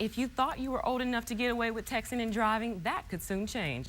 if you thought you were old enough to get away with texting and driving, that could soon change.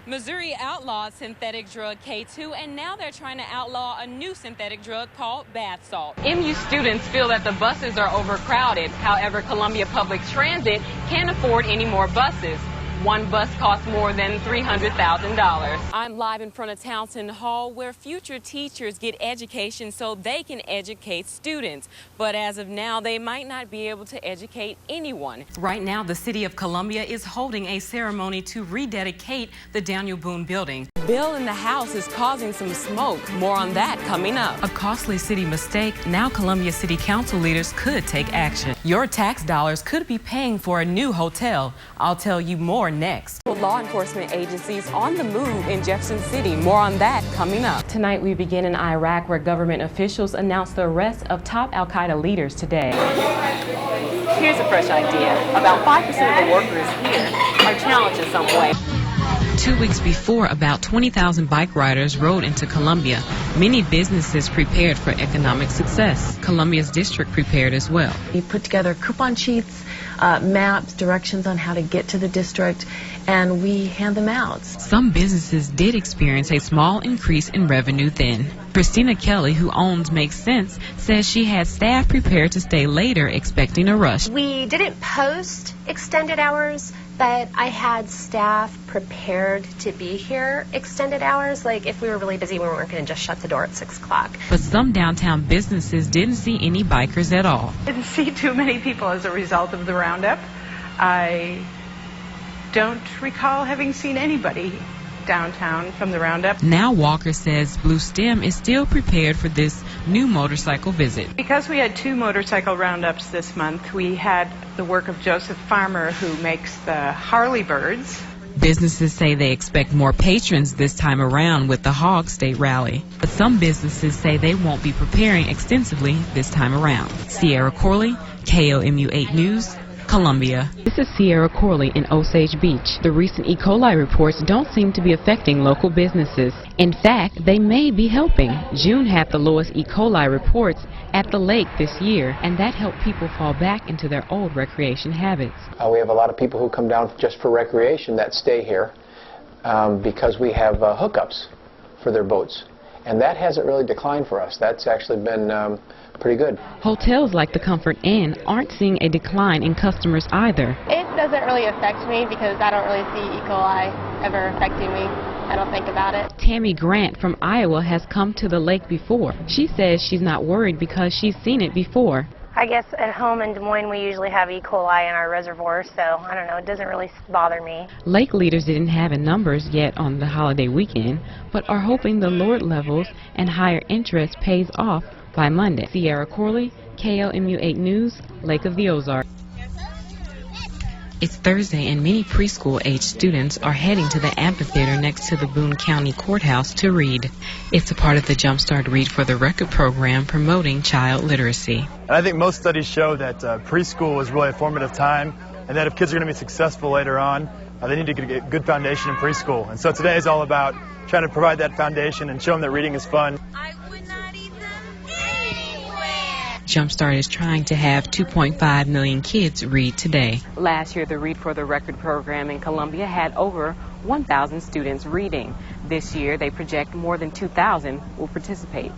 Missouri outlawed synthetic drug K2, and now they're trying to outlaw a new synthetic drug called bath salt. MU students feel that the buses are overcrowded. However, Columbia Public Transit can't afford any more buses. One bus costs more than $300,000. I'm live in front of Townsend Hall, where future teachers get education so they can educate students. But as of now, they might not be able to educate anyone. Right now, the city of Columbia is holding a ceremony to rededicate the Daniel Boone building. Bill in the house is causing some smoke. More on that coming up. A costly city mistake. Now Columbia City Council leaders could take action. Your tax dollars could be paying for a new hotel. I'll tell you more next. Law enforcement agencies on the move in Jefferson City. More on that coming up. Tonight we begin in Iraq, where government officials announced the arrest of top al-Qaeda leaders today. Here's a fresh idea. About 5% of the workers here are challenged in some way. 2 weeks before, about 20,000 bike riders rode into Columbia. Many businesses prepared for economic success. Columbia's district prepared as well. We put together coupon sheets, maps, directions on how to get to the district, and we hand them out. Some businesses did experience a small increase in revenue then. Christina Kelly, who owns Make Sense, says she had staff prepared to stay later expecting a rush. We didn't post extended hours, but I had staff prepared to be here extended hours. Like, if we were really busy, we weren't going to just shut the door at 6 o'clock. But some downtown businesses didn't see any bikers at all. Didn't see too many people as a result of the roundup. I don't recall having seen anybody downtown from the roundup. Now Walker says Blue Stem is still prepared for this new motorcycle visit. Because we had 2 motorcycle roundups this month, we had the work of Joseph Farmer, who makes the Harley Birds. Businesses say they expect more patrons this time around with the Hog State Rally. But some businesses say they won't be preparing extensively this time around. Sierra Corley, KOMU 8 News, Columbia. This is Sierra Corley in Osage Beach. The recent E. coli reports don't seem to be affecting local businesses. In fact, they may be helping. June had the lowest E. coli reports at the lake this year, and that helped people fall back into their old recreation habits. We have a lot of people who come down just for recreation that stay here because we have hookups for their boats. And that hasn't really declined for us. That's actually been pretty good. Hotels like the Comfort Inn aren't seeing a decline in customers either. It doesn't really affect me because I don't really see E. coli ever affecting me. I don't think about it. Tammy Grant from Iowa has come to the lake before. She says she's not worried because she's seen it before. I guess at home in Des Moines we usually have E. coli in our reservoir, so I don't know, it doesn't really bother me. Lake leaders didn't have in numbers yet on the holiday weekend, but are hoping the lowered levels and higher interest pays off by Monday. Sierra Corley, KLMU 8 News, Lake of the Ozarks. It's Thursday, and many preschool-age students are heading to the amphitheater next to the Boone County Courthouse to read. It's a part of the Jumpstart Read for the Record program promoting child literacy. And I think most studies show that preschool is really a formative time, and that if kids are going to be successful later on, they need to get a good foundation in preschool. And so today is all about trying to provide that foundation and show them that reading is fun. Jumpstart is trying to have 2.5 million kids read today. Last year, the Read for the Record program in Columbia had over 1,000 students reading. This year, they project more than 2,000 will participate.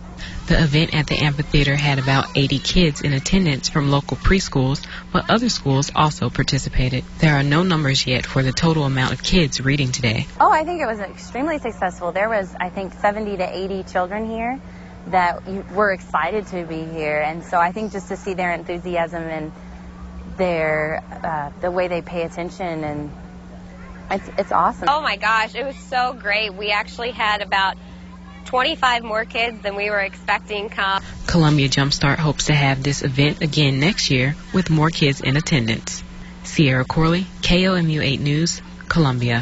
The event at the amphitheater had about 80 kids in attendance from local preschools, but other schools also participated. There are no numbers yet for the total amount of kids reading today. Oh, I think it was extremely successful. There was, I think, 70 to 80 children here that were excited to be here, and so I think just to see their enthusiasm and their the way they pay attention, and it's awesome. Oh my gosh, it was so great. We actually had about 25 more kids than we were expecting come. Columbia Jumpstart hopes to have this event again next year with more kids in attendance. Sierra Corley, KOMU 8 News, Columbia.